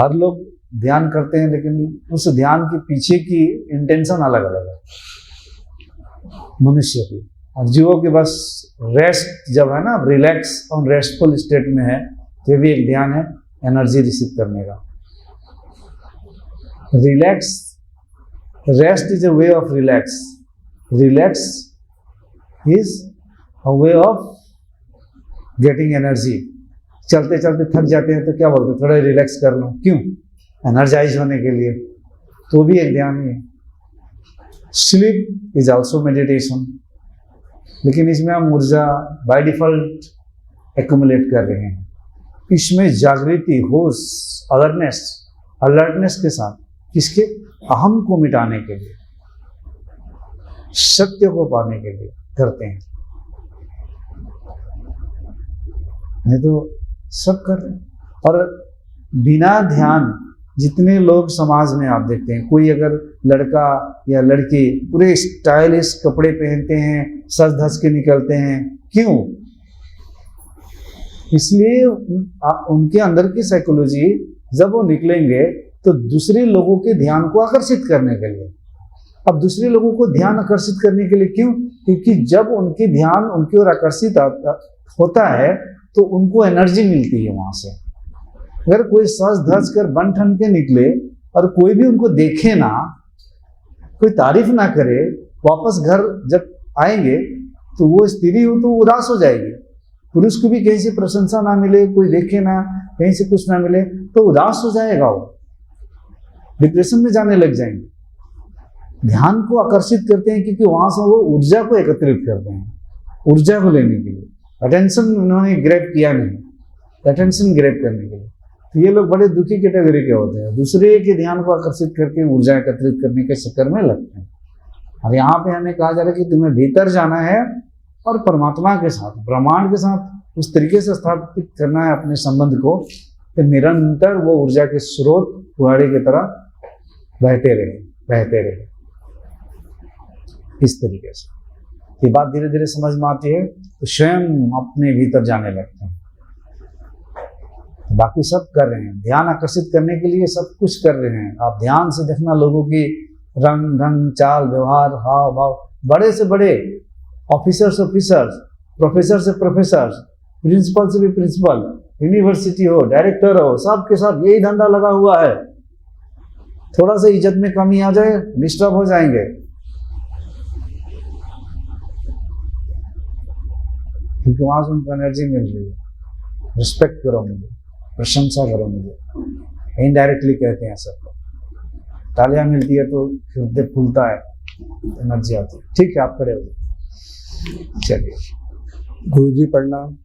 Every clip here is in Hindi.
हर लोग ध्यान करते हैं, लेकिन उस ध्यान के पीछे की इंटेंशन अलग अलग है मनुष्य की। और जीवों के बस रेस्ट जब है ना, रिलैक्स और रेस्टफुल स्टेट में है, ये भी एक ध्यान है एनर्जी रिसीव करने का। Relax, rest is a way of relax, relax is a way of getting energy. चलते चलते थक जाते हैं तो क्या बोलते हैं, थोड़ा रिलैक्स कर लो, क्यों? एनर्जाइज होने के लिए, तो भी एक ध्यान ही है। स्लीप इज ऑल्सो मेडिटेशन, लेकिन इसमें हम ऊर्जा बाय डिफॉल्ट एक्यूमुलेट कर रहे हैं। इसमें जागृति, होश, अलर्टनेस के साथ किसके? अहम को मिटाने के लिए, सत्य को पाने के लिए करते हैं। नहीं तो सब कर रहे हैं। और बिना ध्यान जितने लोग समाज में आप देखते हैं, कोई अगर लड़का या लड़की पूरे स्टाइलिश कपड़े पहनते हैं, सज धज के निकलते हैं, क्यों? इसलिए उनके अंदर की साइकोलॉजी, जब वो निकलेंगे तो दूसरे लोगों के ध्यान को आकर्षित करने के लिए। अब दूसरे लोगों को ध्यान आकर्षित करने के लिए क्यों? क्योंकि जब उनके ध्यान उनकी ओर आकर्षित होता है तो उनको एनर्जी मिलती है वहां से। अगर कोई सज धज कर बन ठन के निकले और कोई भी उनको देखे ना, कोई तारीफ ना करे, वापस घर जब आएंगे तो वो स्त्री हो तो उदास हो जाएगी। पुरुष को भी कहीं से प्रशंसा ना मिले, कोई देखे ना, कहीं से कुछ ना मिले तो उदास हो जाएगा, वो डिप्रेशन में जाने लग जाएंगे। ध्यान को आकर्षित करते हैं क्योंकि वहां से वो ऊर्जा को एकत्रित करते हैं, ऊर्जा को लेने के लिए। अटेंशन उन्होंने ग्रैब किया नहीं, अटेंशन ग्रैब करने के लिए। तो ये लोग बड़े दुखी कैटेगरी के होते हैं, दूसरे के ध्यान को आकर्षित करके ऊर्जा एकत्रित करने के चक्कर में लगते हैं। और यहाँ पे हमें कहा जा रहा है कि तुम्हें भीतर जाना है और परमात्मा के साथ, ब्रह्मांड के साथ उस तरीके से स्थापित करना है अपने संबंध को कि निरंतर वो ऊर्जा के स्रोत फुहारे की तरह बहते रहे इस तरीके से। ये बात धीरे धीरे समझ में आती है तो स्वयं अपने भीतर जाने लगते हैं। बाकी सब कर रहे हैं, ध्यान आकर्षित करने के लिए सब कुछ कर रहे हैं। आप ध्यान से देखना लोगों की रंग ढंग, चाल, व्यवहार, हाव भाव, बड़े से बड़े ऑफिसर्स, प्रोफेसर से प्रोफेसर, प्रिंसिपल से भी प्रिंसिपल, यूनिवर्सिटी हो, डायरेक्टर हो, सब के सब यही धंधा लगा हुआ है। थोड़ा सा इज्जत में कमी आ जाए डिस्टर्ब हो जाएंगे, क्योंकि वहां से उनको एनर्जी मिल रही है। रिस्पेक्ट करो मुझे, प्रशंसा करो मुझे, इनडायरेक्टली कहते हैं सब लोग। तालियां मिलती है तो हृदय फूलता है, एनर्जी आती है। ठीक है, आप खड़े हो। चलिए। गुरु जी प्रणाम।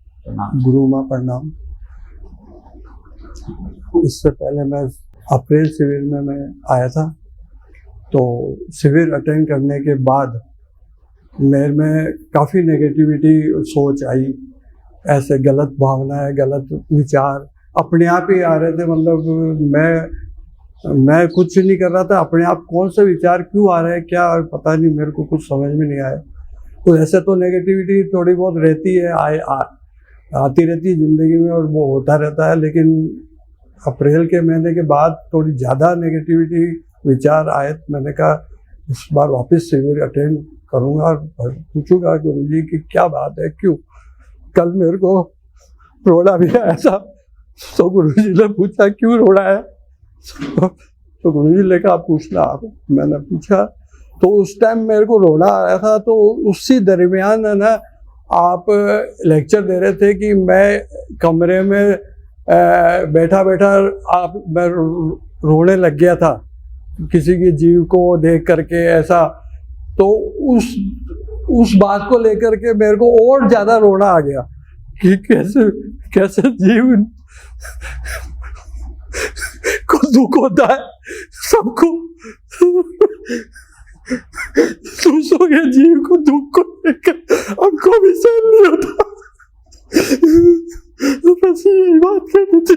गुरु माँ प्रणाम। इससे पहले मैं अप्रैल शिविर में मैं आया था, तो शिविर अटेंड करने के बाद मेरे में काफ़ी नेगेटिविटी सोच आई, ऐसे गलत भावनाएं, गलत विचार अपने आप ही आ रहे थे। मतलब मैं कुछ नहीं कर रहा था, अपने आप कौन से विचार क्यों आ रहे हैं, क्या पता नहीं, मेरे को कुछ समझ में नहीं आया। तो ऐसे तो नेगेटिविटी थोड़ी बहुत रहती है, आती रहती है ज़िंदगी में और वो होता रहता है, लेकिन अप्रैल के महीने के बाद थोड़ी ज़्यादा नेगेटिविटी विचार आए। मैंने कहा इस बार वापस शिविर अटेंड करूँगा और पूछूंगा गुरुजी की क्या बात है, क्यों। कल मेरे को रोना भी आया था, तो गुरुजी ने पूछा क्यों रोना है, तो गुरुजी ने कहा पूछना आप। मैंने पूछा तो उस टाइम मेरे को रोना आया था। तो उसी दरमियान है ना, आप लेक्चर दे रहे थे कि मैं कमरे में बैठा बैठा मैं रोने लग गया था किसी के जीव को देख करके ऐसा। तो उस बात को लेकर के मेरे को और ज़्यादा रोना आ गया कि कैसे जीव को दुख होता है, सबको दूसरों के जीव को दुख को लेकर हमको भी सहन नहीं होता। तो बस यही बात कहनी थी।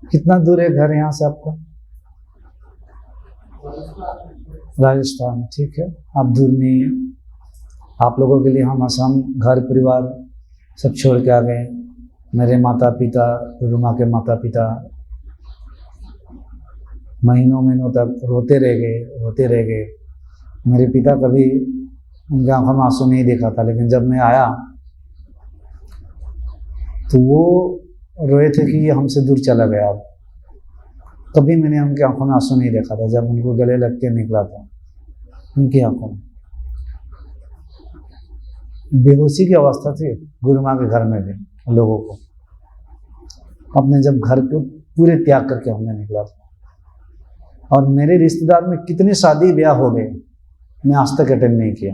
कितना दूर है घर यहाँ से आपका? राजस्थान, ठीक है, आप दूर नहीं है। आप लोगों के लिए हम असम घर परिवार सब छोड़ के आ गए। मेरे माता पिता, रुमा के माता पिता महीनों महीनों तक रोते रह गए। मेरे पिता कभी उनके आंखों में आंसू नहीं देखा था, लेकिन जब मैं आया तो वो रोए थे कि ये हमसे दूर चला गया। अब कभी मैंने उनकी आंखों में आंसू नहीं देखा था जब उनको गले लग के निकला था। उनकी आंखों में बेहोशी की अवस्था थी गुरु माँ के घर में भी लोगों को। अपने जब घर को पूरे त्याग करके हमने निकला था। और मेरे रिश्तेदार में कितने शादी ब्याह हो गए, मैं आज तक अटेंड नहीं किया।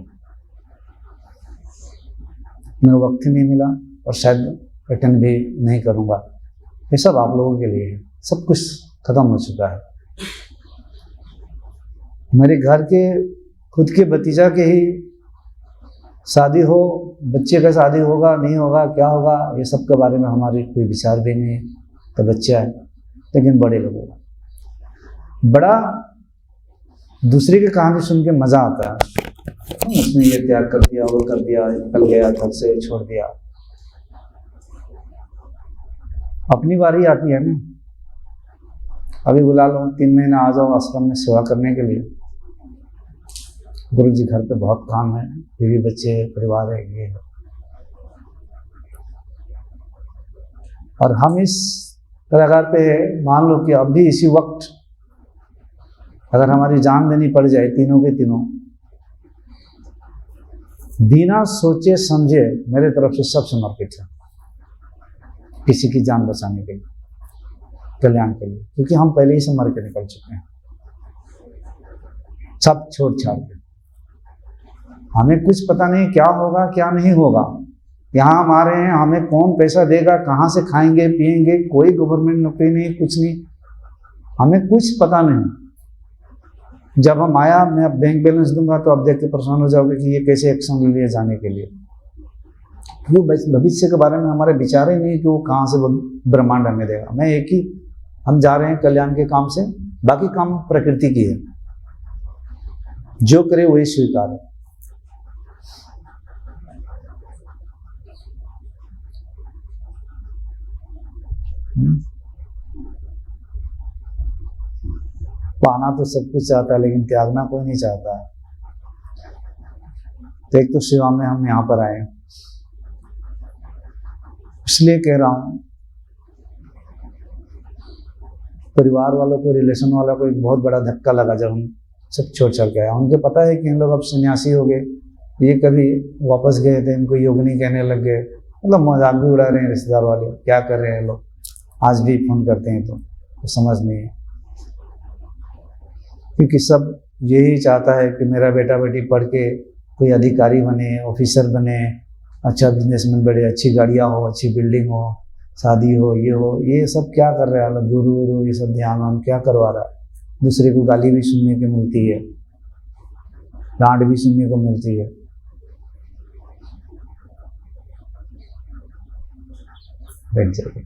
मेरा वक्त ही नहीं मिला और शायद अटेंड भी नहीं करूँगा। ये सब आप लोगों के लिए है, सब कुछ खत्म हो चुका है। मेरे घर के खुद के भतीजा के ही शादी हो, बच्चे का शादी होगा नहीं होगा, क्या होगा, ये सब के बारे में हमारी कोई विचार भी नहीं है। तो बच्चा है, लेकिन बड़े लोगों का बड़ा दूसरे की कहानी सुन के मजा आता है। उसने ये त्याग कर दिया, वो कर दिया, निकल गया, घर से छोड़ दिया। अपनी बारी आती है ना, अभी बुला लो, 3 महीना आ जाओ आश्रम में सेवा करने के लिए। गुरु जी घर पे बहुत काम है, बीवी बच्चे परिवार है, ये है। और हम इस कलाकार पे मान लो कि अब भी इसी वक्त अगर हमारी जान देनी पड़ जाए, तीनों के तीनों, बिना सोचे समझे मेरे तरफ से सब समर्पित है किसी की जान बचाने के लिए, कल्याण के लिए। क्योंकि हम पहले ही से मर के निकल चुके हैं, सब छोड़ छाड़ के। हमें कुछ पता नहीं क्या होगा क्या नहीं होगा। यहाँ हम आ रहे हैं, हमें कौन पैसा देगा, कहाँ से खाएंगे पिएंगे, कोई गवर्नमेंट नौकरी नहीं, कुछ नहीं, हमें कुछ पता नहीं। जब हम आया, मैं अब बैंक बैलेंस दूंगा तो आप देख के परेशान हो जाओगे कि ये कैसे एक्शन ले लिए जाने के लिए। क्योंकि भविष्य के बारे में हमारे विचार ही नहीं कि वो कहाँ से ब्रह्मांड हमें देगा। मैं एक ही, हम जा रहे हैं कल्याण के काम से, बाकी काम प्रकृति की है, जो करे वही स्वीकार है। पाना तो सब कुछ चाहता है, लेकिन त्यागना कोई नहीं चाहता है। तो एक तो सेवा में हम यहाँ पर आए, इसलिए कह रहा हूं, परिवार वालों को, रिलेशन वालों को एक बहुत बड़ा धक्का लगा जब हम सब छोड़ छाड़ के आया। उनको पता है कि इन लोग अब सन्यासी हो गए, ये कभी वापस गए थे, इनको योगिनी कहने लग गए, मतलब मजाक भी उड़ा रहे हैं रिश्तेदार वाले, क्या कर रहे हैं लोग। आज भी फोन करते हैं तो समझ नहीं है, क्योंकि सब यही चाहता है कि मेरा बेटा बेटी पढ़ के कोई अधिकारी बने, ऑफिसर बने, अच्छा बिजनेसमैन बने, अच्छी गाड़ियाँ हो, अच्छी बिल्डिंग हो, शादी हो, ये सब क्या कर रहे हैं गुरु ये सब ध्यान वान क्या करवा रहा है। दूसरे को गाली भी सुनने को मिलती है, डांट भी सुनने को मिलती है। बैठ जाइए।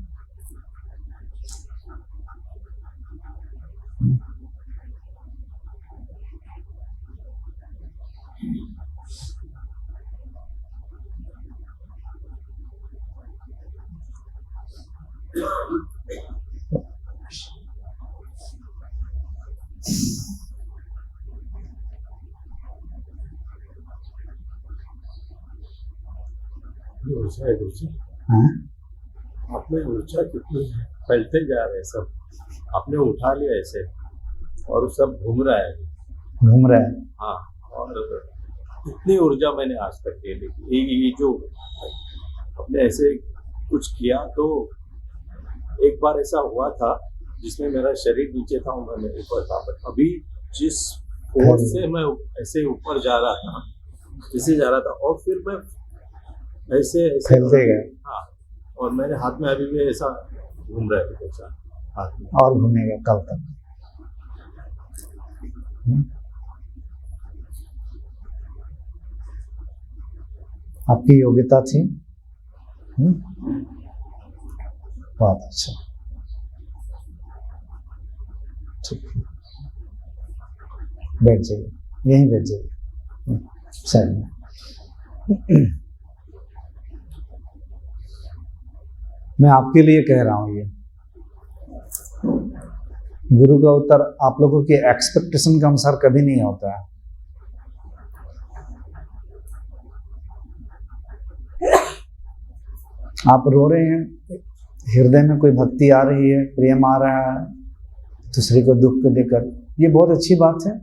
ऊर्जा है गुरु जी, हाँ? आपने ऊर्जा कितनी फैलते जा रहे हैं सब, आपने उठा लिया ऐसे और सब घूम रहा है। हाँ, और इतनी ऊर्जा मैंने आज तक नहीं देखी। ये जो आपने ऐसे कुछ किया, तो एक बार ऐसा हुआ था जिसमें मेरा शरीर नीचे था, मैं ऊपर था, बट अभी जिस फोर्स से मैं ऐसे ऊपर जा रहा था, जैसे जा रहा था, और फिर मैं ऐसे फैलते गए। हाँ, और मेरे हाथ में अभी भी ऐसा घूम रहा है, ऐसा हाथ में और घूमेगा कल तक। आपकी योग्यता थी। बहुत अच्छा, ठीक, बैठ जाइए, यहीं बैठ जाइए साइड में। मैं आपके लिए कह रहा हूं, ये गुरु का उत्तर आप लोगों के एक्सपेक्टेशन के अनुसार कभी नहीं होता है। आप रो रहे हैं, हृदय में कोई भक्ति आ रही है, प्रेम आ रहा है दूसरे को दुख को देकर, ये बहुत अच्छी बात है।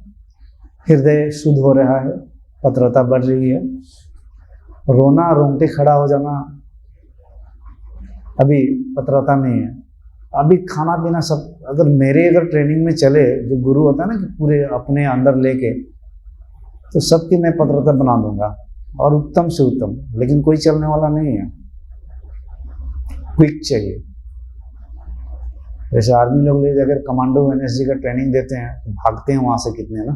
हृदय शुद्ध हो रहा है, पत्रता बढ़ रही है। रोना, रोंगटे खड़ा हो जाना अभी पत्रता नहीं है। अभी खाना पीना सब, अगर ट्रेनिंग में चले, जो गुरु होता है ना कि पूरे अपने अंदर लेके, तो सबकी मैं पत्रता बना दूंगा और उत्तम से उत्तम, लेकिन कोई चलने वाला नहीं है। क्विक चाहिए। जैसे आर्मी लोग ले जाकर कमांडो एनएसजी का ट्रेनिंग देते हैं, तो भागते हैं वहां से कितने ना,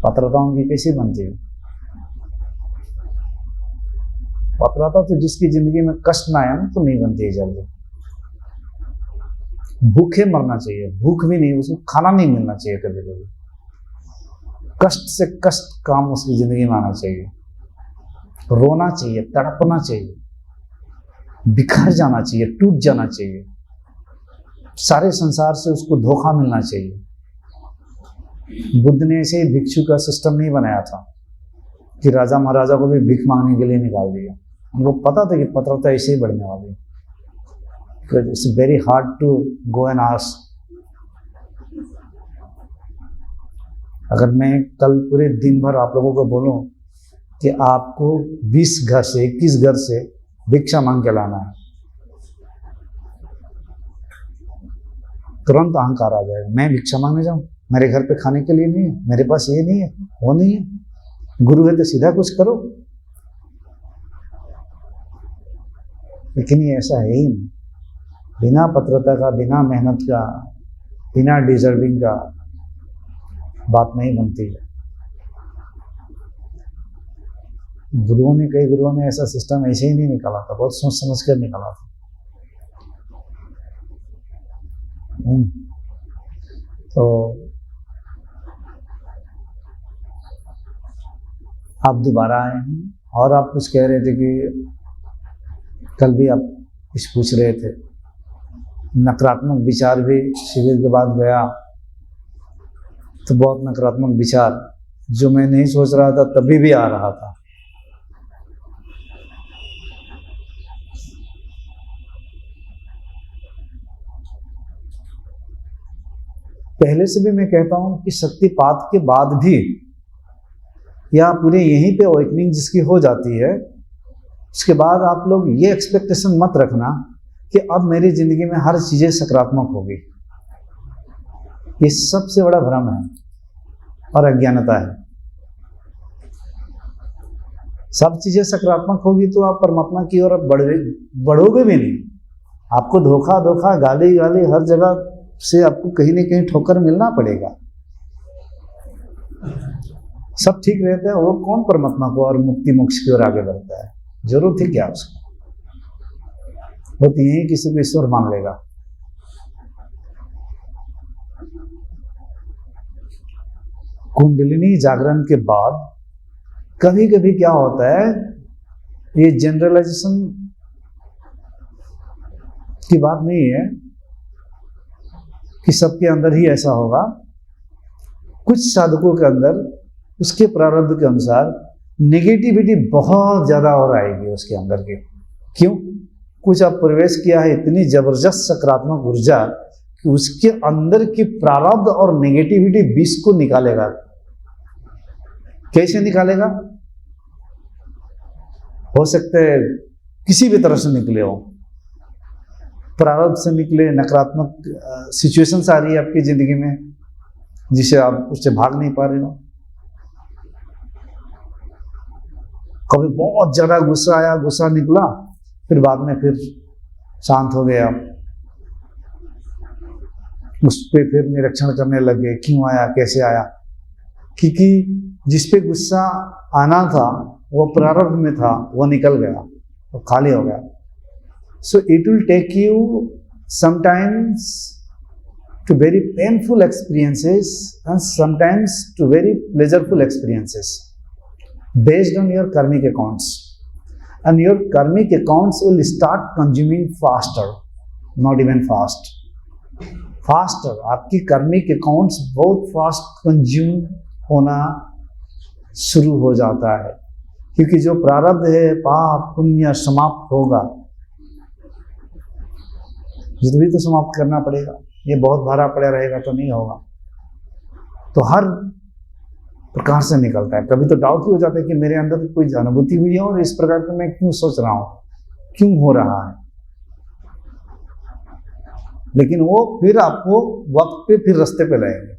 पत्रता उनकी कैसी बनती है? पत्रता तो जिसकी जिंदगी में कष्ट ना आया ना, तो नहीं बनती है जल्दी। भूखे मरना चाहिए, भूख भी नहीं, उसको खाना नहीं मिलना चाहिए कभी कभी। कष्ट से कष्ट काम उसकी जिंदगी में आना चाहिए। रोना चाहिए, तड़पना चाहिए, बिखर जाना चाहिए, टूट जाना चाहिए, सारे संसार से उसको धोखा मिलना चाहिए। बुद्ध ने ऐसे ही भिक्षु का सिस्टम नहीं बनाया था कि राजा महाराजा को भी भीख मांगने के लिए निकाल दिया। उनको पता था कि पत्रता ऐसे ही बढ़ने वाली है। It's very hard to go and ask. अगर मैं कल पूरे दिन भर आप लोगों को बोलूं कि आपको 20 घर से 21 घर से भिक्षा मांग के लाना है, तुरंत अहंकार आ जाएगा। मैं भिक्षा मांगने जाऊं, मेरे घर पे खाने के लिए नहीं है, मेरे पास ये नहीं है, वो नहीं है। गुरु है तो सीधा कुछ करो, लेकिन ये ऐसा है ही नहीं। बिना पत्रता का, बिना मेहनत का, बिना डिजर्विंग का बात नहीं बनती है। कई गुरुओं ने ऐसा सिस्टम ऐसे ही नहीं निकाला था, बहुत सोच समझ कर निकाला था। तो आप दोबारा आए हैं और आप कुछ कह रहे थे कि कल भी आप कुछ पूछ रहे थे। नकारात्मक विचार भी शिविर के बाद गया तो बहुत नकारात्मक विचार, जो मैं नहीं सोच रहा था तभी भी आ रहा था। पहले से भी मैं कहता हूं कि शक्तिपात के बाद भी, या पूरे यहीं पे अवेकनिंग जिसकी हो जाती है, उसके बाद आप लोग ये एक्सपेक्टेशन मत रखना कि अब मेरी जिंदगी में हर चीजें सकारात्मक होगी। ये सबसे बड़ा भ्रम है और अज्ञानता है। सब चीजें सकारात्मक होगी तो आप परमात्मा की ओर बढ़ोगे भी नहीं। आपको धोखा, गाली हर जगह से आपको कहीं न कहीं ठोकर मिलना पड़ेगा। सब ठीक रहता है, वो कौन परमात्मा को और मुक्ति मोक्ष की ओर आगे बढ़ता है? जरूरत है क्या उसको? वो तो यही किसी को ईश्वर मान लेगा। कुंडलिनी जागरण के बाद कभी कभी क्या होता है, ये जनरलाइजेशन की बात नहीं है कि सबके अंदर ही ऐसा होगा। कुछ साधकों के अंदर उसके प्रारब्ध के अनुसार नेगेटिविटी बहुत ज्यादा और आएगी उसके अंदर के। क्यों? कुछ अब प्रवेश किया है इतनी जबरदस्त सकारात्मक ऊर्जा कि उसके अंदर की प्रारब्ध और नेगेटिविटी 20 को निकालेगा। कैसे निकालेगा? हो सकता है किसी भी तरह से निकले हो, प्रारब्ध से निकले, नकारात्मक सिचुएशंस आ रही है आपकी जिंदगी में जिसे आप उससे भाग नहीं पा रहे हो। कभी बहुत ज्यादा गुस्सा आया, गुस्सा निकला, फिर बाद में फिर शांत हो गया, उस पर फिर निरीक्षण करने लग गए, क्यों आया, कैसे आया। क्योंकि जिस पे गुस्सा आना था वो प्रारब्ध में था, वो निकल गया, वो खाली हो गया. So it will take you sometimes to very painful experiences and sometimes to very pleasurable experiences based on your karmic accounts. And your karmic accounts will start consuming faster, not even fast. Faster. आपकी karmic accounts बहुत fast consume होना शुरू हो जाता है, क्योंकि जो प्रारब्ध है, पाप पुण्य समाप्त होगा, ये भी तो समाप्त करना पड़ेगा. ये बहुत भारा पड़ा रहेगा तो नहीं होगा. तो हर प्रकार से निकलता है. कभी तो डाउट ही हो जाता है कि मेरे अंदर कोई अनुभूति हुई है और इस प्रकार का मैं क्यों सोच रहा हूँ, क्यों हो रहा है. लेकिन वो फिर आपको वक्त पे फिर रास्ते पे लाएंगे.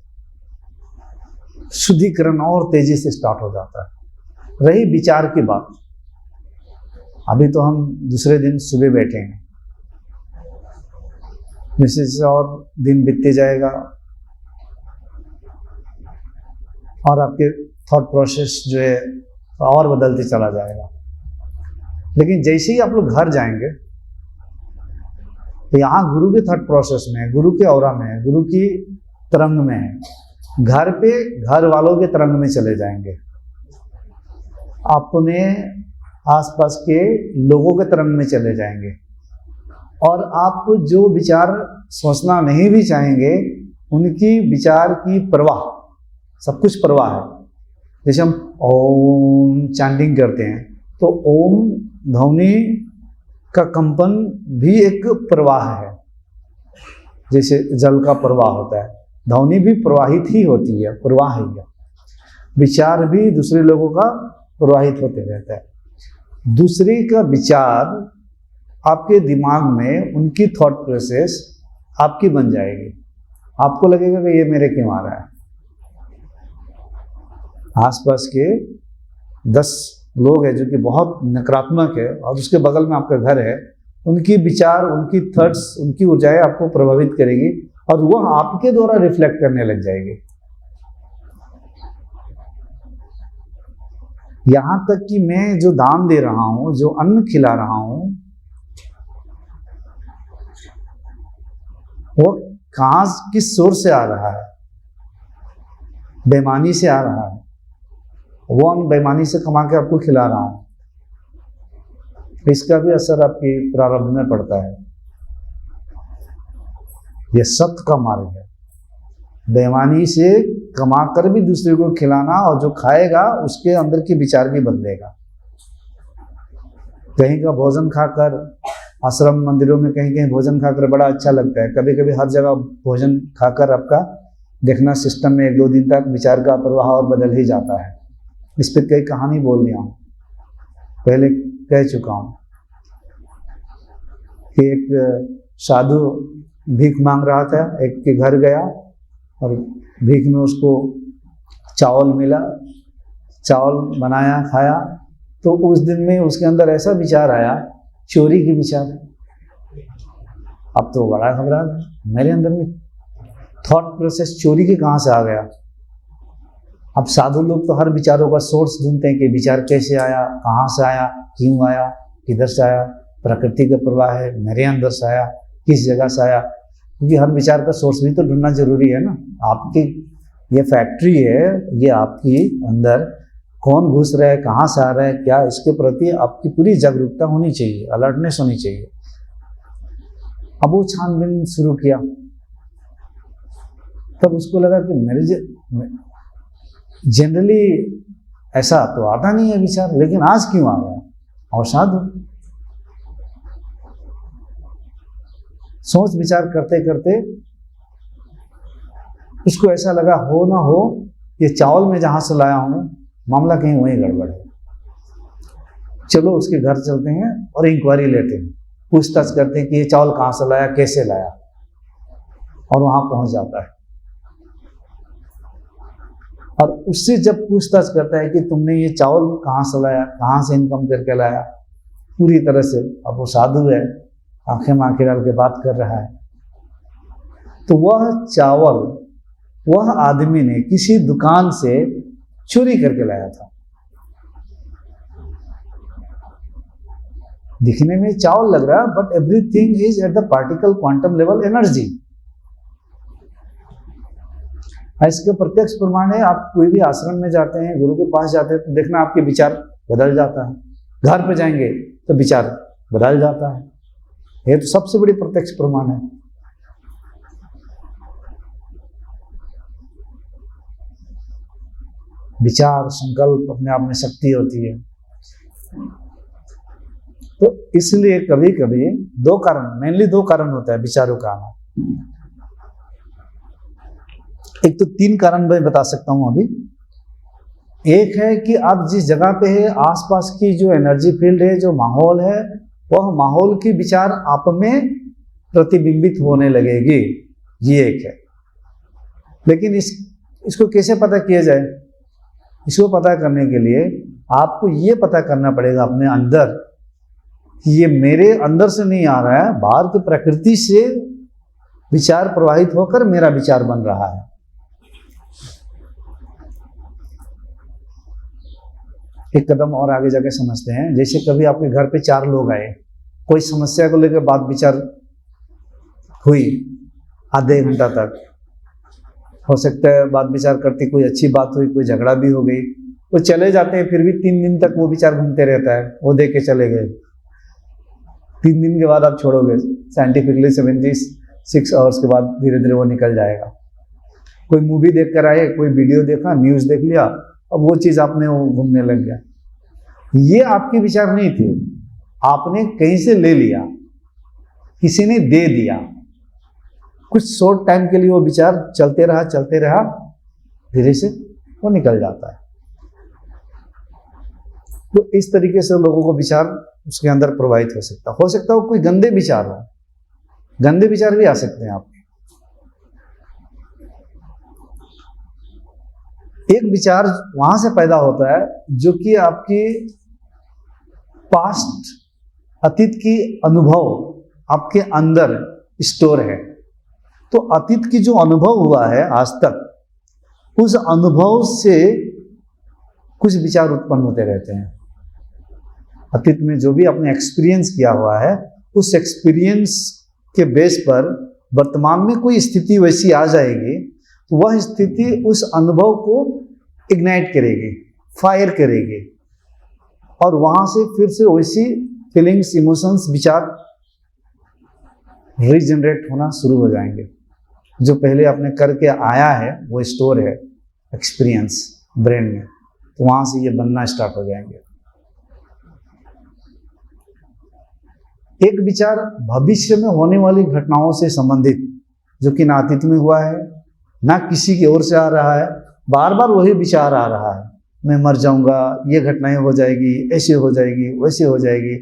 शुद्धिकरण और तेजी से स्टार्ट हो जाता है. रही विचार की बात, अभी तो हम दूसरे दिन सुबह बैठेंगे, जैसे और दिन बीतते जाएगा और आपके थॉट प्रोसेस जो है और बदलते चला जाएगा. लेकिन जैसे ही आप लोग घर जाएंगे तो यहाँ गुरु के थॉट प्रोसेस में है, गुरु के ऑरा में है, गुरु की तरंग में है. घर पे घर वालों के तरंग में चले जाएंगे, अपने आसपास के लोगों के तरंग में चले जाएंगे, और आप जो विचार सोचना नहीं भी चाहेंगे उनकी विचार की प्रवाह, सब कुछ प्रवाह है. जैसे हम ओम चैंटिंग करते हैं तो ओम ध्वनि का कंपन भी एक प्रवाह है. जैसे जल का प्रवाह होता है, ध्वनि भी प्रवाहित ही होती है, प्रवाह ही है. विचार भी दूसरे लोगों का प्रवाहित होते रहता है. दूसरे का विचार आपके दिमाग में, उनकी थॉट प्रोसेस आपकी बन जाएगी. आपको लगेगा कि ये मेरे क्यों आ रहा है. आसपास के 10 लोग हैं जो कि बहुत नकारात्मक है और उसके बगल में आपका घर है, उनकी विचार, उनकी थॉट्स, उनकी ऊर्जाएं आपको प्रभावित करेगी और वह आपके द्वारा रिफ्लेक्ट करने लग जाएगी. यहाँ तक कि मैं जो दान दे रहा हूँ, जो अन्न खिला रहा हूँ, वो कहाँ किस सोर्स से आ रहा है, बेईमानी से आ रहा है. वो अन्न बेईमानी से कमा के आपको खिला रहा हूँ, इसका भी असर आपकी प्रारब्ध में पड़ता है. ये सत्य का मार्ग है. बेईमानी से कमाकर भी दूसरे को खिलाना, और जो खाएगा उसके अंदर की विचार भी बदलेगा. कहीं का भोजन खाकर, आश्रम मंदिरों में कहीं कहीं भोजन खाकर बड़ा अच्छा लगता है. कभी कभी हर जगह भोजन खाकर आपका देखना सिस्टम में 1-2 दिन तक विचार का प्रवाह और बदल ही जाता है. इस पर कई कहानी बोल दिया हूँ, पहले कह चुका हूँ कि एक साधु भीख मांग रहा था, एक के घर गया और भीख में उसको चावल मिला, चावल बनाया, खाया. तो उस दिन में उसके अंदर ऐसा विचार आया, चोरी की विचार. अब तो बड़ा घबरा गया, मेरे अंदर में थॉट प्रोसेस चोरी के कहाँ से आ गया. अब साधु लोग तो हर विचारों का सोर्स ढूंढते हैं कि विचार कैसे आया, कहाँ से आया, क्यों आया, किधर से आया. प्रकृति का प्रवाह है, मेरे अंदर से आया, किस जगह से आया. क्योंकि हर विचार का सोर्स भी तो ढूंढना जरूरी है ना. आपकी ये फैक्ट्री है, ये आपकी अंदर कौन घुस रहा है, कहाँ से आ रहा है, क्या, इसके प्रति आपकी पूरी जागरूकता होनी चाहिए, अलर्टनेस होनी चाहिए. अब वो छानबीन शुरू किया, तब उसको लगा कि मेरे जनरली ऐसा तो आता नहीं है विचार, लेकिन आज क्यों आ गया. और साधु सोच विचार करते करते उसको ऐसा लगा, हो ना हो ये चावल में जहां से लाया हूं, मामला कहीं वहीं गड़बड़ है. चलो उसके घर चलते हैं और इंक्वायरी लेते हैं, पूछताछ करते हैं कि ये चावल कहाँ से लाया, कैसे लाया. और वहां पहुंच जाता है और उससे जब पूछताछ करता है कि तुमने ये चावल कहाँ से लाया, कहाँ से इनकम करके लाया, पूरी तरह से, अब वो साधु है, आंखें में आंखें डाल के बात कर रहा है. तो वह चावल वह आदमी ने किसी दुकान से चोरी करके लाया था. दिखने में चावल लग रहा है, but everything is at the particle quantum level energy. इसका प्रत्यक्ष प्रमाण है। आप कोई भी आश्रम में जाते हैं, गुरु के पास जाते हैं, तो देखना आपके विचार बदल जाता है। घर पे जाएंगे तो विचार बदल जाता है। ये तो सबसे बड़ी प्रत्यक्ष प्रमाण है। विचार संकल्प अपने आप में शक्ति होती है। तो इसलिए कभी कभी मेनली दो कारण होता है विचारों का आना। एक तो 3 कारण मैं बता सकता हूं अभी। एक है कि आप जिस जगह पे है, आसपास की जो एनर्जी फील्ड है, जो माहौल है, वह माहौल की विचार आप में प्रतिबिंबित होने लगेगी। ये एक है। लेकिन इसको कैसे पता किया जाए? इसको पता करने के लिए आपको ये पता करना पड़ेगा अपने अंदर कि ये मेरे अंदर से नहीं आ रहा है, बाहर की प्रकृति से विचार प्रवाहित होकर मेरा विचार बन रहा है। एक कदम और आगे जाके समझते हैं। जैसे कभी आपके घर पे 4 लोग आए, कोई समस्या को लेकर बात विचार हुई आधे घंटा तक, हो सकता है बात विचार करते कोई अच्छी बात हुई, कोई झगड़ा भी हो गई, वो चले जाते हैं, फिर भी 3 दिन तक वो विचार घूमते रहता है। वो देख के चले गए, 3 दिन के बाद आप छोड़ोगे, साइंटिफिकली 76 आवर्स के बाद धीरे धीरे वो निकल जाएगा। कोई मूवी देख कर आए, कोई वीडियो देखा, न्यूज़ देख लिया, अब वो चीज़ आपने वो घूमने लग गया। ये आपके विचार नहीं थे, आपने कहीं से ले लिया, किसी ने दे दिया। कुछ शॉर्ट टाइम के लिए वो विचार चलते रहा, धीरे से वो निकल जाता है। तो इस तरीके से लोगों को विचार उसके अंदर प्रवाहित हो सकता है। कोई गंदे विचार हो, गंदे विचार भी आ सकते हैं आपके। एक विचार वहां से पैदा होता है जो कि आपकी पास्ट, अतीत की अनुभव आपके अंदर स्टोर है। तो अतीत की जो अनुभव हुआ है आज तक, उस अनुभव से कुछ विचार उत्पन्न होते रहते हैं। अतीत में जो भी आपने एक्सपीरियंस किया हुआ है, उस एक्सपीरियंस के बेस पर वर्तमान में कोई स्थिति वैसी आ जाएगी, तो वह स्थिति उस अनुभव को इग्नाइट करेगी, फायर करेगी, और वहां से फिर से वैसी फीलिंग्स, इमोशंस, विचार रीजनरेट होना शुरू हो जाएंगे। जो पहले आपने करके आया है वो स्टोर है एक्सपीरियंस ब्रेन में, तो वहां से ये बनना स्टार्ट हो जाएंगे। एक विचार भविष्य में होने वाली घटनाओं से संबंधित, जो कि ना अतीत में हुआ है ना किसी की ओर से आ रहा है, बार बार वही विचार आ रहा है, मैं मर जाऊंगा, ये घटनाएं हो जाएगी, ऐसे हो जाएगी, वैसे हो जाएगी।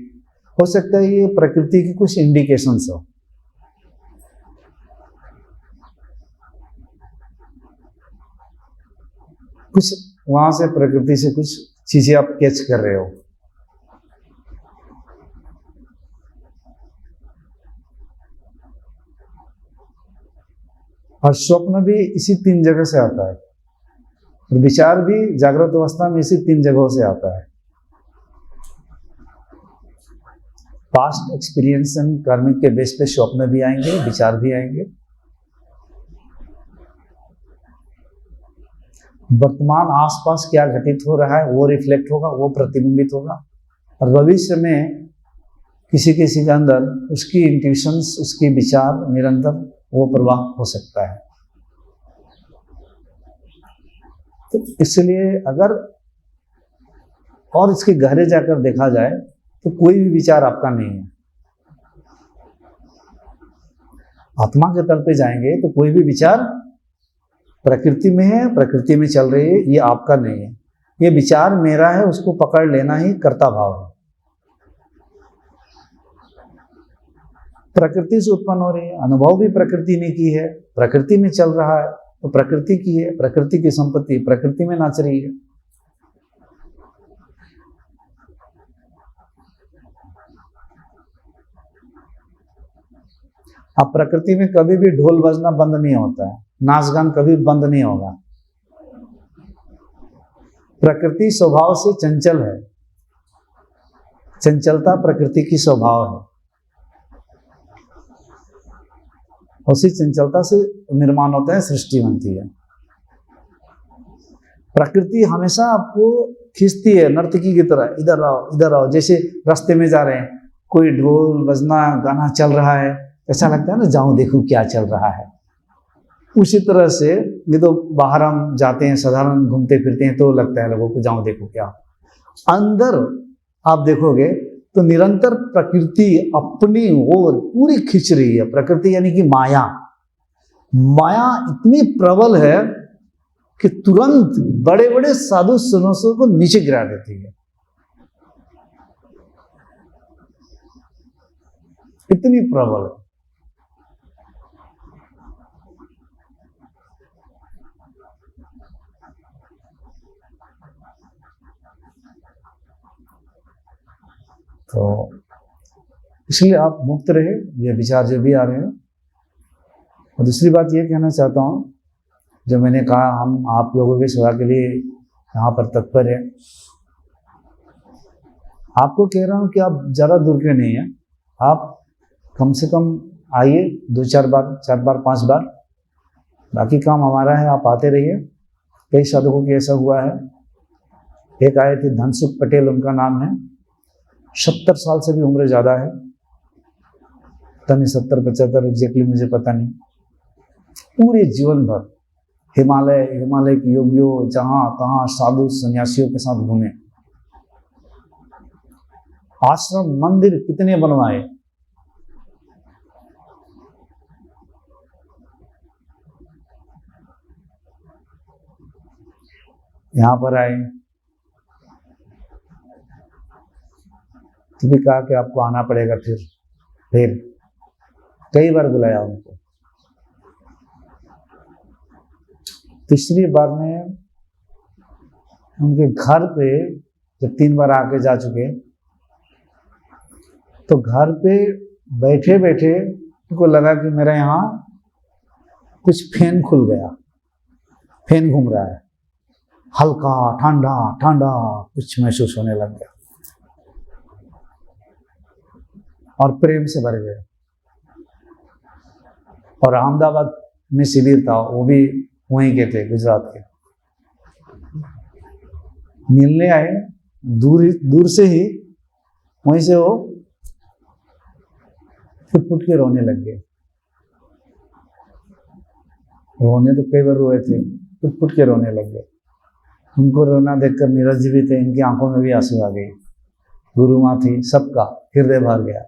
हो सकता है ये प्रकृति की कुछ इंडिकेशंस हो। कुछ वहां से प्रकृति से कुछ चीजें आप कैच कर रहे हो। और स्वप्न भी इसी 3 जगह से आता है, और विचार भी जागृत अवस्था में इसी 3 जगहों से आता है। पास्ट एक्सपीरियंस एंड कर्मिक के बेस पे स्वप्न भी आएंगे, विचार भी आएंगे। वर्तमान आसपास क्या घटित हो रहा है वो रिफ्लेक्ट होगा, वो प्रतिबिंबित होगा, और भविष्य में किसी किसी के अंदर उसकी इंट्यूशंस, उसकी विचार निरंतर वो प्रवाह हो सकता है। तो इसलिए अगर और इसके गहरे जाकर देखा जाए तो कोई भी विचार आपका नहीं है। आत्मा के तल पे जाएंगे तो कोई भी विचार प्रकृति में है, प्रकृति में चल रही है, ये आपका नहीं है। ये विचार मेरा है, उसको पकड़ लेना ही कर्ता भाव है। प्रकृति से उत्पन्न हो रही है, अनुभव भी प्रकृति ने की है, प्रकृति में चल रहा है, तो प्रकृति की है, प्रकृति की संपत्ति प्रकृति में नाच रही है। अब प्रकृति में कभी भी ढोल बजना बंद नहीं होता है, नाच गान कभी बंद नहीं होगा। प्रकृति स्वभाव से चंचल है, चंचलता प्रकृति की स्वभाव है, उसी चंचलता से निर्माण होता है, सृष्टि बनती है। प्रकृति हमेशा आपको खींचती है नर्तकी की तरह, इधर आओ इधर आओ। जैसे रास्ते में जा रहे हैं, कोई ढोल बजना गाना चल रहा है, ऐसा लगता है ना जाऊं देखूं क्या चल रहा है। उसी तरह से ये तो बाहर हम जाते हैं, साधारण घूमते फिरते हैं तो लगता है लोगों को जाऊं देखूं क्या। अंदर आप देखोगे तो निरंतर प्रकृति अपनी ओर पूरी खींच रही है। प्रकृति यानी कि माया, माया इतनी प्रबल है कि तुरंत बड़े बड़े साधु सन्यासियों को नीचे गिरा देती है, इतनी प्रबल है। तो इसलिए आप मुक्त रहे, ये विचार जो भी आ रहे हैं। और दूसरी बात ये कहना चाहता हूं, जो मैंने कहा हम आप लोगों की सेवा के लिए यहाँ पर तत्पर है। आपको कह रहा हूँ कि आप ज़्यादा दूर के नहीं हैं, आप कम से कम आइए 2-4 बार, 4 बार, 5 बार, बाकी काम हमारा है, आप आते रहिए। कई साधकों की ऐसा हुआ है। एक आए थे धनसुख पटेल, उनका नाम है, 70 साल से भी उम्र ज़्यादा है, पता नहीं 70-75 एग्जैक्टली मुझे पता नहीं। पूरे जीवन भर हिमालय के योगियों जहाँ तहाँ साधु सन्यासियों के साथ घूमे, आश्रम मंदिर कितने बनवाए। यहाँ पर आए तो भी कहा कि आपको आना पड़ेगा। फिर कई बार बुलाया उनको। तीसरी बार में उनके घर पे जब 3 बार आके जा चुके, तो घर पे बैठे बैठे उनको लगा कि मेरा यहाँ कुछ फैन खुल गया, फैन घूम रहा है, हल्का ठंडा ठंडा कुछ महसूस होने लग गया और प्रेम से भर गए। और अहमदाबाद में शिविर था, वो भी वहीं के थे, गुजरात के। मिलने आए, दूर से ही वहीं से वो फुट के रोने लग गए। रोने तो कई बार रोए थे, फुट के रोने लग गए। उनको रोना देखकर नीरज जी भी थे, इनकी आंखों में भी आंसू आ गए। गुरु माँ थी, सबका हृदय भर गया।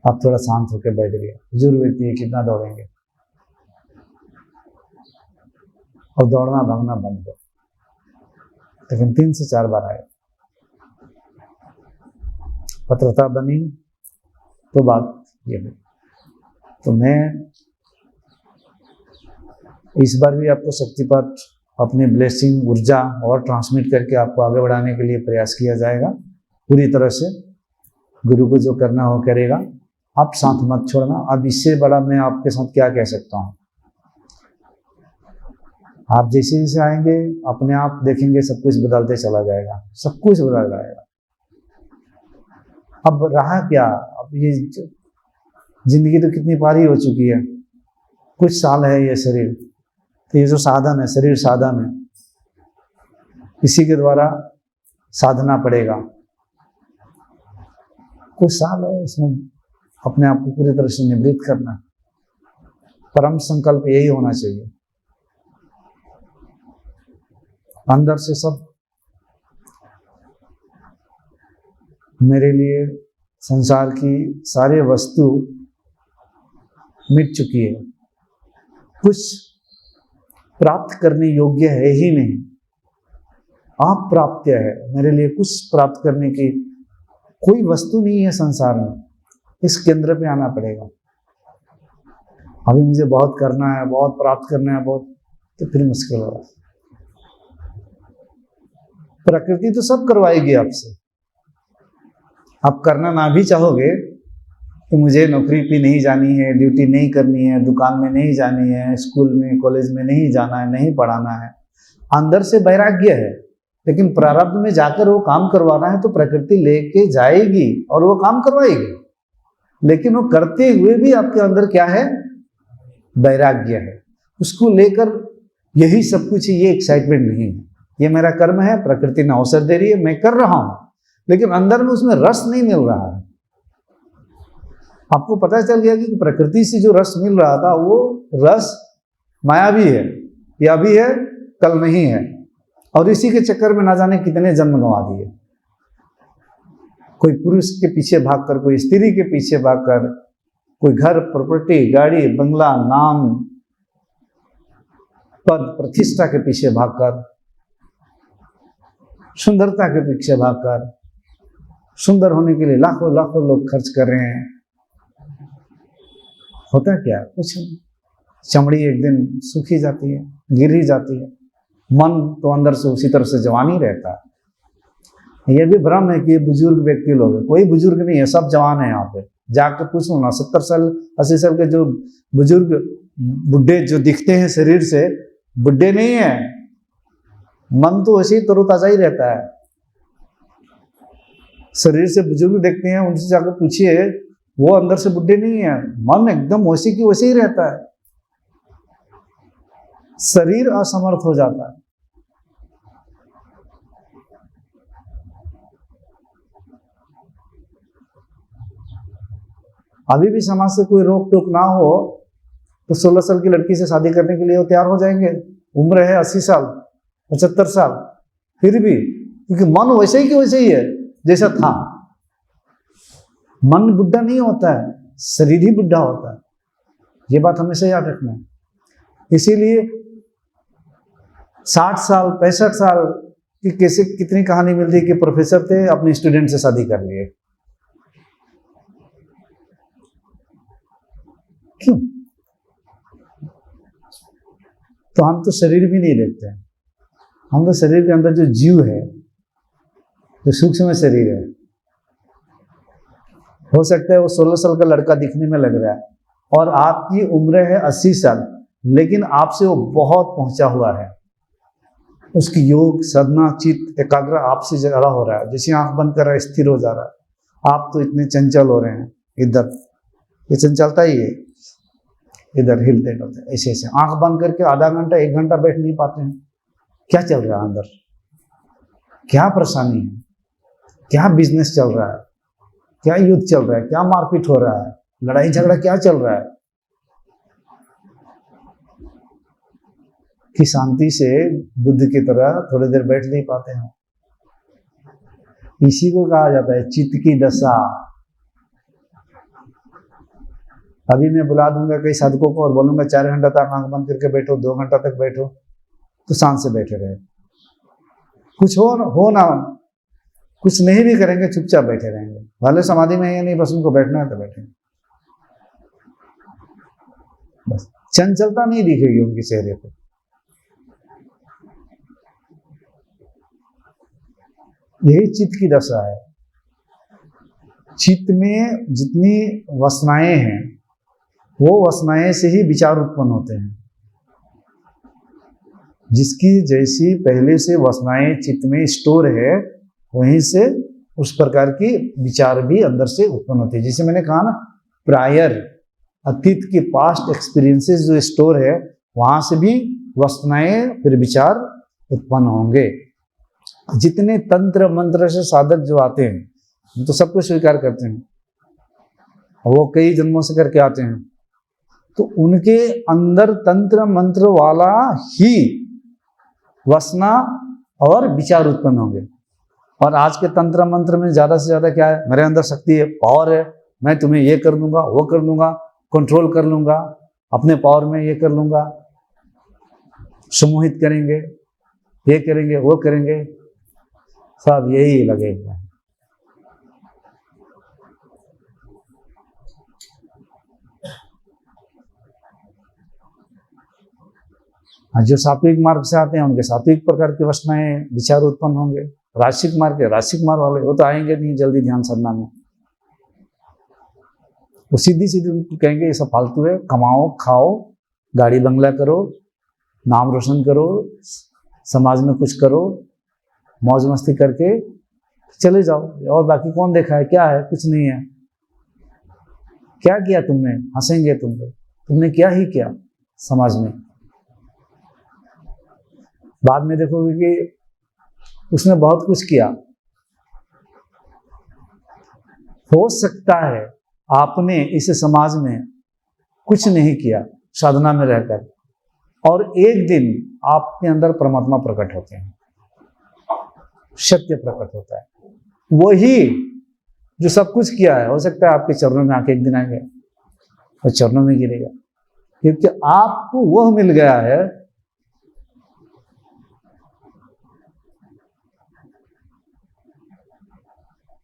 आप थोड़ा शांत होकर बैठ गए। बुजुर्ग व्यक्ति है, कितना दौड़ेंगे, और दौड़ना भागना बंद कर। लेकिन 3 से 4 बार आए, पत्रता बनी तो बात ये हुई। तो मैं इस बार भी आपको शक्तिपात अपनी ब्लेसिंग ऊर्जा और ट्रांसमिट करके आपको आगे बढ़ाने के लिए प्रयास किया जाएगा पूरी तरह से। गुरु को जो करना हो करेगा, आप साथ मत छोड़ना। अब इससे बड़ा मैं आपके साथ क्या कह सकता हूँ। आप जैसे जैसे आएंगे अपने आप देखेंगे सब कुछ बदलते चला जाएगा, सब कुछ बदल जाएगा। अब रहा क्या, अब ये जिंदगी तो कितनी पारी हो चुकी है, कुछ साल है ये शरीर, तो ये जो साधन है, शरीर साधन है, इसी के द्वारा साधना पड़ेगा। कुछ साल है, इसमें अपने आप को पूरी तरह से निवृत्त करना। परम संकल्प यही होना चाहिए। अंदर से सब मेरे लिए संसार की सारी वस्तु मिट चुकी है, कुछ प्राप्त करने योग्य है ही नहीं। आप प्राप्त है, मेरे लिए कुछ प्राप्त करने की कोई वस्तु नहीं है संसार में। इस केंद्र पे आना पड़ेगा। अभी मुझे बहुत करना है, बहुत प्राप्त करना है, बहुत, तो फिर मुश्किल होगा। प्रकृति तो सब करवाएगी आपसे। आप करना ना भी चाहोगे कि मुझे नौकरी पे नहीं जानी है, ड्यूटी नहीं करनी है, दुकान में नहीं जानी है, स्कूल में कॉलेज में नहीं जाना है, नहीं पढ़ाना है, अंदर से वैराग्य है, लेकिन प्रारब्ध में जाकर वो काम करवाना है तो प्रकृति लेके जाएगी और वो काम करवाएगी, लेकिन वो करते हुए भी आपके अंदर क्या है, वैराग्य है, उसको लेकर यही सब कुछ है, ये एक्साइटमेंट नहीं है, ये मेरा कर्म है, प्रकृति ने अवसर दे रही है, मैं कर रहा हूं, लेकिन अंदर में उसमें रस नहीं मिल रहा है। आपको पता चल गया कि प्रकृति से जो रस मिल रहा था वो रस मायावी है, या अभी है कल नहीं है, और इसी के चक्कर में ना जाने कितने जन्म गंवा दिए। कोई पुरुष के पीछे भागकर, कोई स्त्री के पीछे भागकर, कोई घर, प्रॉपर्टी, गाड़ी, बंगला, नाम, पद, प्रतिष्ठा के पीछे भागकर, सुंदरता के पीछे भागकर, सुंदर होने के लिए लाखों लाखों लोग खर्च कर रहे हैं। होता क्या, कुछ नहीं, चमड़ी एक दिन सूखी जाती है, गिर ही जाती है, मन तो अंदर से उसी तरह से जवान ही रहता है। ये भी भ्रम है कि ये बुजुर्ग व्यक्ति लोग हैं, कोई बुजुर्ग नहीं है, सब जवान है। यहाँ पे जाकर पूछो ना, 70 साल 80 साल के जो बुजुर्ग बुढ़े जो दिखते हैं शरीर से, बुढ़े नहीं है, मन तो वैसे ही तरोताजा ही रहता है। शरीर से बुजुर्ग देखते हैं, उनसे जाकर पूछिए, वो अंदर से बुढ़े नहीं है, मन एकदम वैसे की वैसे ही रहता है, शरीर असमर्थ हो जाता है। अभी भी समाज से कोई रोक टोक ना हो तो 16 साल की लड़की से शादी करने के लिए वो तैयार हो जाएंगे। उम्र है 80 साल 75 साल, फिर भी, क्योंकि मन वैसे ही कि वैसे ही है जैसा था। मन बुढ़ा नहीं होता है, शरीर ही बुढ़ा होता है, ये बात हमेशा याद रखना है। इसीलिए 60 साल 65 साल की कैसे कितनी कहानी मिलती है कि प्रोफेसर थे, अपने स्टूडेंट से शादी कर लिए। क्यों? तो हम तो शरीर भी नहीं देखते हैं, हम तो शरीर के अंदर जो जीव है, जो सूक्ष्म शरीर है, हो सकता है वो 16 साल का लड़का दिखने में लग रहा है और आपकी उम्र है 80 साल, लेकिन आपसे वो बहुत पहुंचा हुआ है। उसकी योग साधना चित्त एकाग्र आपसे ज्यादा हो रहा है। जैसे आंख बंद कर रहा है स्थिर हो जा रहा है, आप तो इतने चंचल हो रहे हैं, इधर ये चंचलता ही है, इधर हिलते डुलते ऐसे ऐसे आंख बंद करके आधा घंटा 1 घंटा बैठ नहीं पाते हैं। क्या चल रहा है अंदर, क्या परेशानी है, क्या बिजनेस चल रहा है, क्या युद्ध चल रहा है, क्या मारपीट हो रहा है, लड़ाई झगड़ा क्या चल रहा है कि शांति से बुद्ध की तरह थोड़ी देर बैठ नहीं पाते हैं। इसी को कहा जाता है चित्त की दशा। अभी मैं बुला दूंगा कई साधकों को और बोलूंगा 4 घंटा तक आंख बंद करके बैठो, 2 घंटा तक बैठो, तो शांत से बैठे रहे। कुछ हो ना, कुछ नहीं भी करेंगे, चुपचाप बैठे रहेंगे, भले समाधि में है या नहीं, बस उनको बैठना है तो बैठेंगे। बस चंचलता नहीं दिखेगी उनके चेहरे पे। यही चित्त की दशा है। चित्त में जितनी वासनाएं हैं, वो वासनाएं से ही विचार उत्पन्न होते हैं। जिसकी जैसी पहले से वासनाएं चित्त में स्टोर है, वहीं से उस प्रकार की विचार भी अंदर से उत्पन्न होते हैं। जैसे मैंने कहा ना, प्रायर अतीत के पास्ट एक्सपीरियंसेस जो स्टोर है, वहां से भी वासनाएं फिर विचार उत्पन्न होंगे। जितने तंत्र मंत्र से साधक जो आते हैं, हम तो सब कुछ स्वीकार करते हैं, वो कई जन्मों से करके आते हैं, तो उनके अंदर तंत्र मंत्र वाला ही वासना और विचार उत्पन्न होंगे। और आज के तंत्र मंत्र में ज्यादा से ज्यादा क्या है, मेरे अंदर शक्ति है, पावर है, मैं तुम्हें ये कर दूंगा, वो कर दूंगा, कंट्रोल कर लूंगा, अपने पावर में ये कर लूंगा, सम्मोहित करेंगे, ये करेंगे, वो करेंगे, सब यही लगे हुए हैं। जो सात्विक मार्ग से आते हैं, उनके सात्विक प्रकार की वासनाएं विचार उत्पन्न होंगे। राशिक मार्ग के राशिक मार्ग वाले वो तो आएंगे नहीं जल्दी ध्यान साधना में, वो सीधी सीधी उनको कहेंगे ये सब फालतू है, कमाओ खाओ, गाड़ी बंगला करो, नाम रोशन करो, समाज में कुछ करो, मौज मस्ती करके चले जाओ, और बाकी कौन देखा है, क्या है, कुछ नहीं है। क्या किया तुमने, हंसेंगे तुम लोग, तुमने क्या ही किया समाज में। बाद में देखोगे कि उसने बहुत कुछ किया। हो सकता है आपने इस समाज में कुछ नहीं किया साधना में रहकर, और एक दिन आपके अंदर परमात्मा प्रकट होते हैं, सत्य प्रकट होता है। वही जो सब कुछ किया है, हो सकता है आपके चरणों में आके एक दिन आएंगे और चरणों में गिरेगा, क्योंकि आपको वह मिल गया है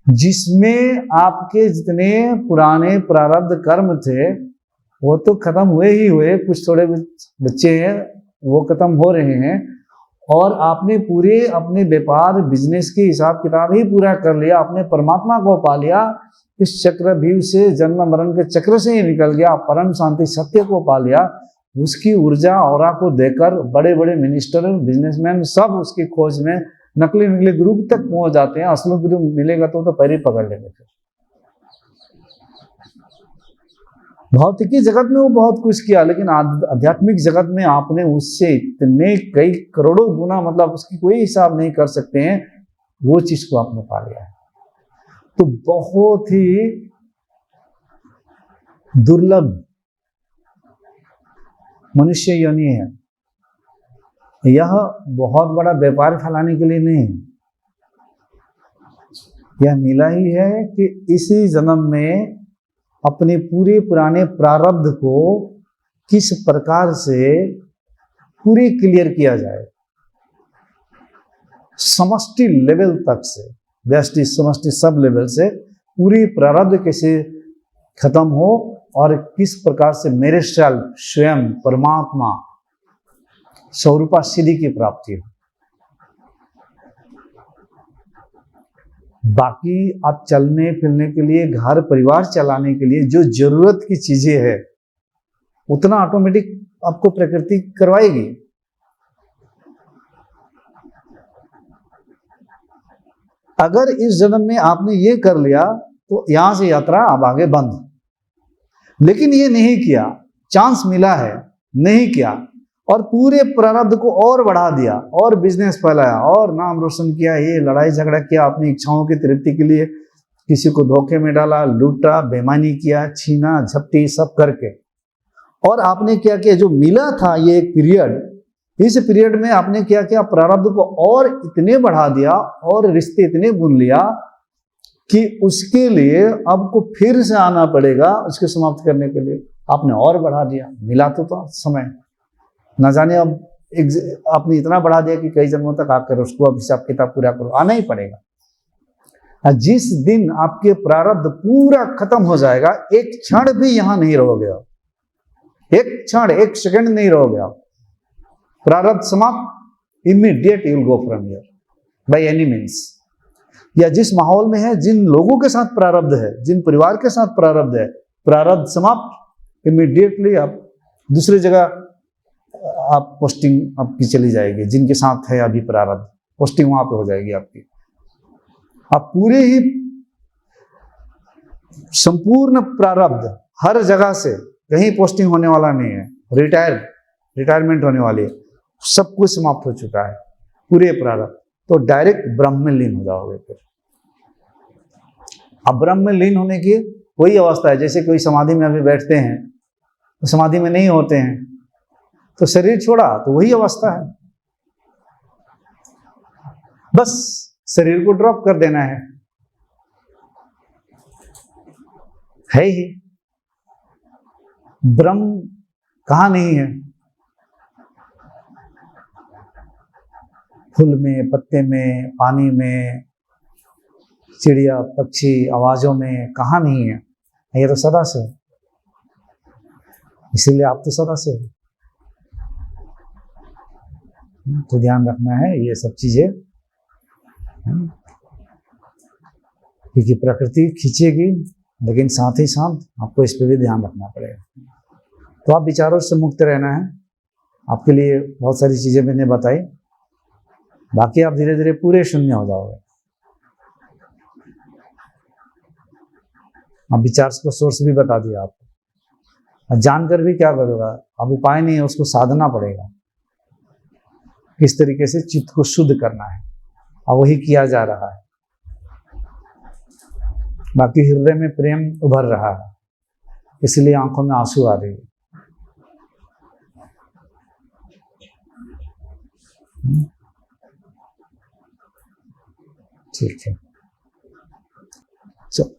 जिसमें आपके जितने पुराने प्रारब्ध कर्म थे वो तो खत्म हुए ही हुए, कुछ थोड़े बच्चे हैं वो खत्म हो रहे हैं, और आपने पूरे अपने व्यापार बिजनेस के हिसाब किताब ही पूरा कर लिया, अपने परमात्मा को पा लिया, इस चक्रव्यूह से, जन्म मरण के चक्र से ही निकल गया, परम शांति सत्य को पा लिया। उसकी ऊर्जा ऑरा को देकर बड़े बड़े मिनिस्टर, बिजनेसमैन सब उसकी खोज में नकली निकले गुरु तक पहुंच जाते हैं। असली गुरु मिलेगा तो पैर ही पकड़ लेंगे। फिर भौतिकी जगत में वो बहुत कुछ किया, लेकिन आध्यात्मिक जगत में आपने उससे इतने कई करोड़ों गुना, मतलब उसकी कोई हिसाब नहीं कर सकते हैं, वो चीज को आपने पा लिया है। तो बहुत ही दुर्लभ मनुष्य योनि है। यह बहुत बड़ा व्यापार फैलाने के लिए नहीं, यह मिला ही है कि इसी जन्म में अपने पूरे पुराने प्रारब्ध को किस प्रकार से पूरे क्लियर किया जाए, समष्टि लेवल तक से, व्यष्टि समष्टि सब लेवल से पूरी प्रारब्ध कैसे खत्म हो, और किस प्रकार से मेरे सेल्फ स्वयं परमात्मा स्वरूपा सिद्धि की प्राप्ति हो। बाकी आप चलने फिरने के लिए, घर परिवार चलाने के लिए जो जरूरत की चीजें है, उतना ऑटोमेटिक आपको प्रकृति करवाएगी। अगर इस जन्म में आपने ये कर लिया तो यहां से यात्रा अब आगे बंद। लेकिन ये नहीं किया, चांस मिला है, नहीं किया, और पूरे प्रारब्ध को और बढ़ा दिया, और बिजनेस फैलाया, और नाम रोशन किया, ये लड़ाई झगड़ा किया, अपनी इच्छाओं की तृप्ति के लिए किसी को धोखे में डाला, लूटा, बेईमानी किया, छीना झपटी सब करके, और आपने क्या किया, जो मिला था ये एक पीरियड, इस पीरियड में आपने क्या किया, प्रारब्ध को और इतने बढ़ा दिया, और रिश्ते इतने बुन लिया कि उसके लिए आपको फिर से आना पड़ेगा, उसके समाप्त करने के लिए आपने और बढ़ा दिया। मिला तो समय, न जाने अब आपने इतना बढ़ा दिया कि कई जन्मों तक आप करो, उसको अब हिसाब किताब पूरा करो, आना ही पड़ेगा। जिस दिन आपके प्रारब्ध पूरा खत्म हो जाएगा, एक क्षण भी यहां नहीं रहोगे, एक क्षण, एक सेकंड नहीं रहोगे आप, प्रारब्ध समाप्त, immediate you will go from here by any means. या जिस माहौल में है, जिन लोगों के साथ प्रारब्ध है, जिन परिवार के साथ प्रारब्ध है, प्रारब्ध समाप्त, इमीडिएटली आप दूसरी जगह आप पोस्टिंग आपकी चली जाएगी। जिनके साथ है अभी प्रारब्ध, पोस्टिंग वहां पे हो जाएगी आपकी। आप पूरे ही संपूर्ण प्रारब्ध हर जगह से, कहीं पोस्टिंग होने वाला नहीं है, रिटायरमेंट होने वाली है, सब कुछ समाप्त हो चुका है पूरे प्रारब्ध। तो डायरेक्ट ब्रह्म में लीन हो जाओगे। फिर अब ब्रह्म में लीन होने की वही अवस्था है, जैसे कोई समाधि में अभी बैठते हैं तो समाधि में नहीं होते हैं, तो शरीर छोड़ा तो वही अवस्था है, बस शरीर को ड्रॉप कर देना है ही। ब्रह्म कहां नहीं है, फूल में, पत्ते में, पानी में, चिड़िया पक्षी आवाजों में, कहां नहीं है, ये तो सदा से, इसीलिए आप तो सदा से हो। तो ध्यान रखना है ये सब चीजें, क्योंकि प्रकृति खींचेगी, लेकिन साथ ही साथ आपको इस पर भी ध्यान रखना पड़ेगा। तो आप विचारों से मुक्त रहना है। आपके लिए बहुत सारी चीजें मैंने बताई, बाकी आप धीरे धीरे पूरे शून्य हो जाओगे। अब विचार को सोर्स भी बता दिया आपको। जानकर भी क्या करोगा, अब उपाय नहीं है, उसको साधना पड़ेगा किस तरीके से चित्त को शुद्ध करना है, और वही किया जा रहा है। बाकी हृदय में प्रेम उभर रहा है, इसलिए आंखों में आंसू आ रही है। ठीक है, चलो।